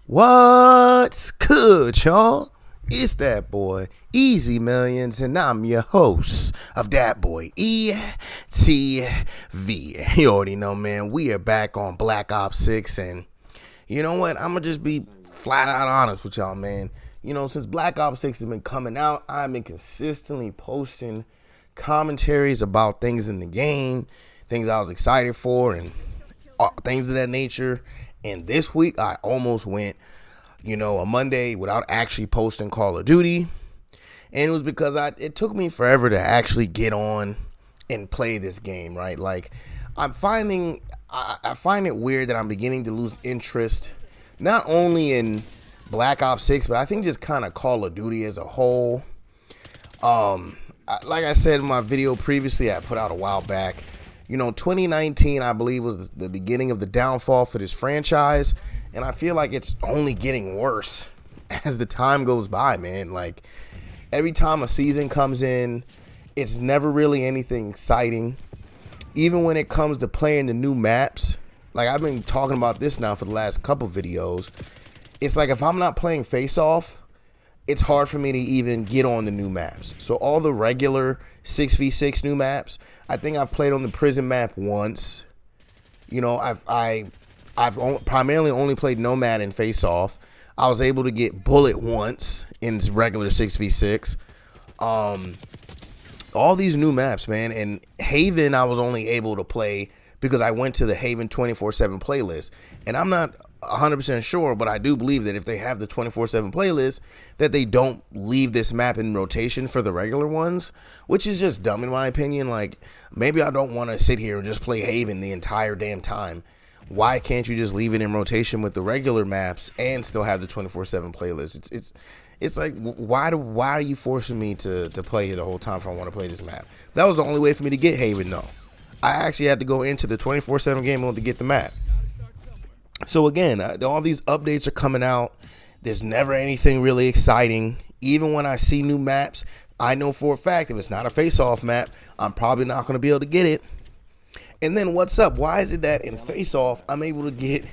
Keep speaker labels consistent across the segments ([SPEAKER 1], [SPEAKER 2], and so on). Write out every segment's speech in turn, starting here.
[SPEAKER 1] What's good, y'all? It's that boy, Easy Millions, and I'm your host of that boy, ETV. You already know, man, we are back on Black Ops 6, and you know what? I'm going to just be flat out honest with y'all, man. You know, since Black Ops 6 has been coming out, I've been consistently posting commentaries about things in the game, things I was excited for, and things of that nature. And this week, I almost went, a Monday without actually posting Call of Duty. And it was because it took me forever to actually get on and play this game, right? Like, I find it weird that I'm beginning to lose interest, not only in Black Ops 6, but I think just kind of Call of Duty as a whole. Like I said in my video previously, I put out a while back, 2019, I believe, was the beginning of the downfall for this franchise. And I feel like it's only getting worse as the time goes by, man. Like, every time a season comes in, it's never really anything exciting. Even when it comes to playing the new maps, like I've been talking about this now for the last couple videos. It's like if I'm not playing Face Off, it's hard for me to even get on the new maps. So all the regular 6v6 new maps, I think I've played on the prison map once. I've primarily only played Nomad and Face Off. I was able to get Bullet once in regular 6v6. All these new maps, man. And Haven, I was only able to play because I went to the Haven 24/7 playlist. And I'm not 100% sure, but I do believe that if they have the 24/7 playlist, that they don't leave this map in rotation for the regular ones, which is just dumb in my opinion. Like, maybe I don't want to sit here and just play Haven the entire damn time. Why can't you just leave it in rotation with the regular maps and still have the 24/7 playlist? It's like, why are you forcing me to play it the whole time if I want to play this map? That was the only way for me to get Haven, though. I actually had to go into the 24/7 game mode to get the map. So again, all these updates are coming out. There's never anything really exciting. Even when I see new maps, I know for a fact if it's not a face-off map, I'm probably not going to be able to get it. And then what's up? Why is it that in face-off, I'm able to get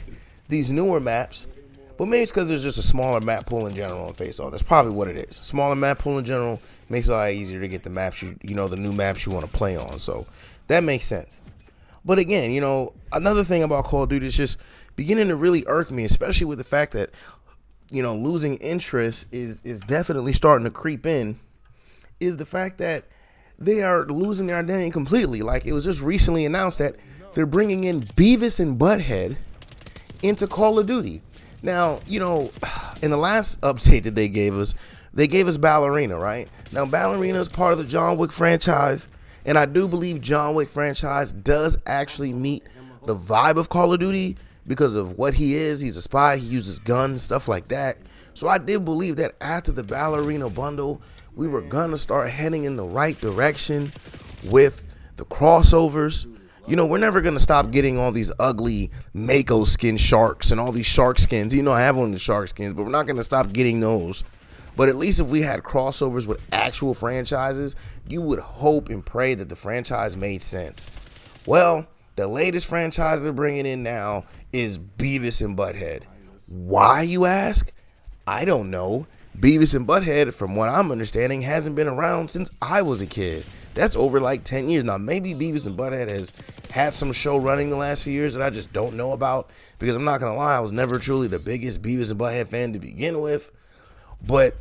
[SPEAKER 1] these newer maps? But maybe it's because there's just a smaller map pool in general in face-off. That's probably what it is. A smaller map pool in general makes it a lot easier to get the maps, the new maps you want to play on. So that makes sense. But again, another thing about Call of Duty is just beginning to really irk me, especially with the fact that, losing interest is definitely starting to creep in, is the fact that they are losing their identity completely. Like, it was just recently announced that they're bringing in Beavis and Butthead into Call of Duty. Now, in the last update that they gave us Ballerina, right? Now, Ballerina is part of the John Wick franchise, and I do believe John Wick franchise does actually meet the vibe of Call of Duty because of what he is. He's a spy, he uses guns, stuff like that. So I did believe that after the Ballerina bundle, we were gonna start heading in the right direction with the crossovers. We're never gonna stop getting all these ugly Mako skin sharks and all these shark skins. I have one of the shark skins, but we're not gonna stop getting those. But at least if we had crossovers with actual franchises, you would hope and pray that the franchise made sense. Well, the latest franchise they're bringing in now is Beavis and Butthead. Why, you ask? I don't know. Beavis and Butthead, from what I'm understanding, hasn't been around since I was a kid. That's over like 10 years. Now, maybe Beavis and Butthead has had some show running the last few years that I just don't know about, because I'm not going to lie, I was never truly the biggest Beavis and Butthead fan to begin with. But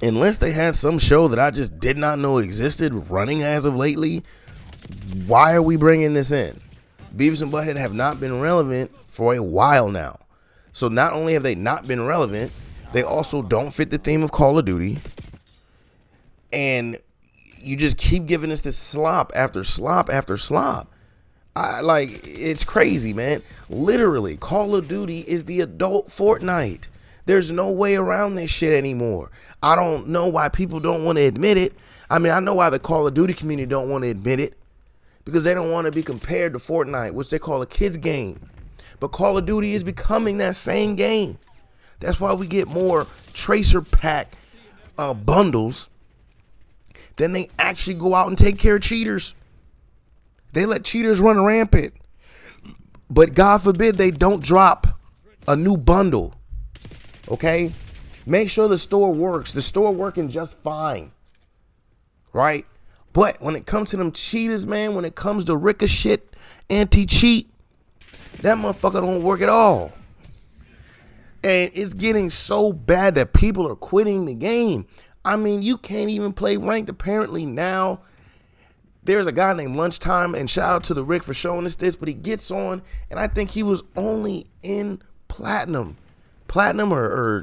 [SPEAKER 1] unless they had some show that I just did not know existed running as of lately, why are we bringing this in? Beavis and Butthead have not been relevant for a while now. So not only have they not been relevant, they also don't fit the theme of Call of Duty. And you just keep giving us this slop after slop after slop. It's crazy, man. Literally, Call of Duty is the adult Fortnite. There's no way around this shit anymore. I don't know why people don't want to admit it. I mean, I know why the Call of Duty community don't want to admit it, because they don't want to be compared to Fortnite, which they call a kid's game. But Call of Duty is becoming that same game. That's why we get more Tracer Pack bundles than they actually go out and take care of cheaters. They let cheaters run rampant. But God forbid they don't drop a new bundle Okay? Make sure the store works. The store working just fine. Right? But when it comes to them cheaters, man, when it comes to Ricochet anti-cheat, that motherfucker don't work at all. And it's getting so bad that people are quitting the game. I mean, you can't even play ranked apparently now. There's a guy named Lunchtime, and shout out to the Rick for showing us this, but he gets on, and I think he was only in Platinum. Platinum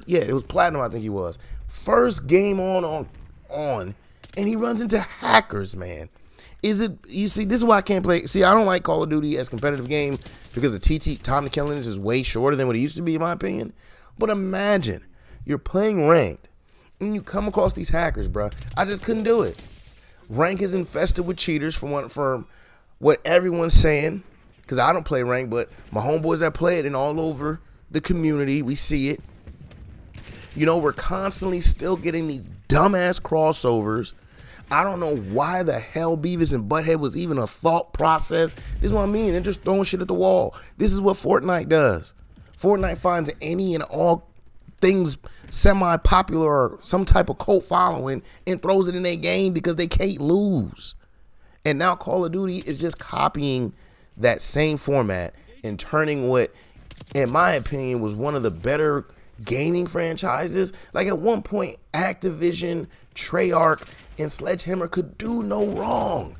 [SPEAKER 1] yeah, it was Platinum, I think he was. First game on, and he runs into hackers, man. You see, this is why I can't play. See, I don't like Call of Duty as competitive game because the time to killing is way shorter than what it used to be, in my opinion. But imagine you're playing ranked and you come across these hackers, bro. I just couldn't do it. Rank is infested with cheaters from what everyone's saying, because I don't play rank, but my homeboys that play it and all over the community, we see it. You know, we're constantly still getting these dumbass crossovers. I don't know why the hell Beavis and Butthead was even a thought process. This is what I mean. They're just throwing shit at the wall. This is what Fortnite does. Fortnite finds any and all things semi-popular or some type of cult following and throws it in their game because they can't lose. And now Call of Duty is just copying that same format and turning what, in my opinion, was one of the better gaming franchises. Like at one point, Activision, Treyarch, and Sledgehammer could do no wrong.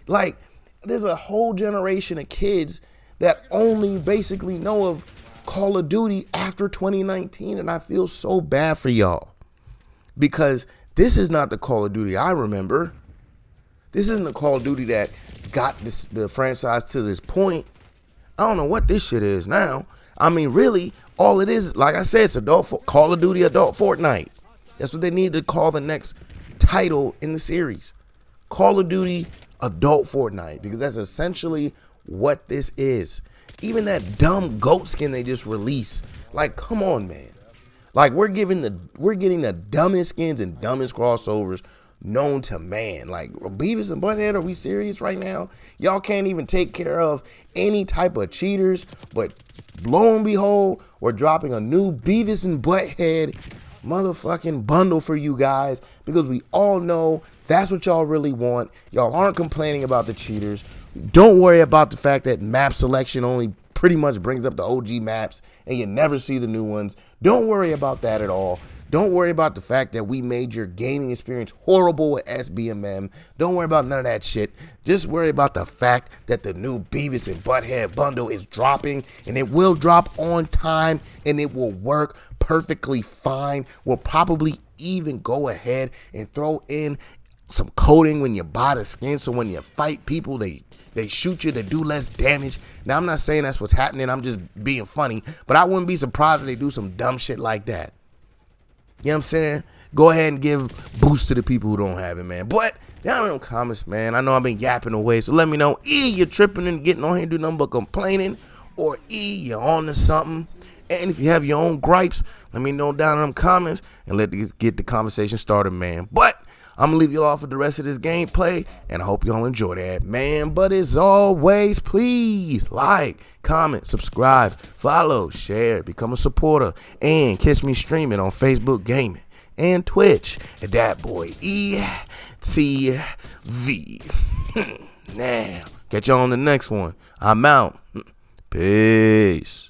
[SPEAKER 1] Like, there's a whole generation of kids that only basically know of Call of Duty after 2019, and I feel so bad for y'all because this is not the Call of Duty I remember. This isn't the Call of Duty that got the franchise to this point. I don't know what this shit is now. I mean, really, all it is, like I said, it's Call of Duty Adult Fortnite. That's what they need to call the next title in the series. Call of Duty Adult Fortnite, because that's essentially what this is. Even that dumb goat skin they just released. Like, come on, man. Like, we're getting the dumbest skins and dumbest crossovers known to man. Like, Beavis and Butthead, are we serious right now? Y'all can't even take care of any type of cheaters, but lo and behold, we're dropping a new Beavis and Butthead motherfucking bundle for you guys, because we all know that's what y'all really want. Y'all aren't complaining about the cheaters. Don't worry about the fact that map selection only pretty much brings up the OG maps and you never see the new ones. Don't worry about that at all. Don't worry about the fact that we made your gaming experience horrible with SBMM. Don't worry about none of that shit. Just worry about the fact that the new Beavis and Butthead bundle is dropping, and it will drop on time, and it will work perfectly fine. We'll probably even go ahead and throw in some coding when you buy the skin, so when you fight people, they shoot you to do less damage. Now, I'm not saying that's what's happening. I'm just being funny, but I wouldn't be surprised if they do some dumb shit like that. You know what I'm saying? Go ahead and give boost to the people who don't have it, man. But down in the comments, man, I know I've been yapping away, so let me know. You're tripping and getting on here and do nothing but complaining, or you're on to something. And if you have your own gripes, let me know down in them comments and let's get the conversation started, man. But I'm going to leave you all for the rest of this gameplay, and I hope y'all enjoy that, man. But as always, please like, comment, subscribe, follow, share, become a supporter, and catch me streaming on Facebook Gaming and Twitch at that boy ETV. Now, catch y'all on the next one. I'm out. Peace.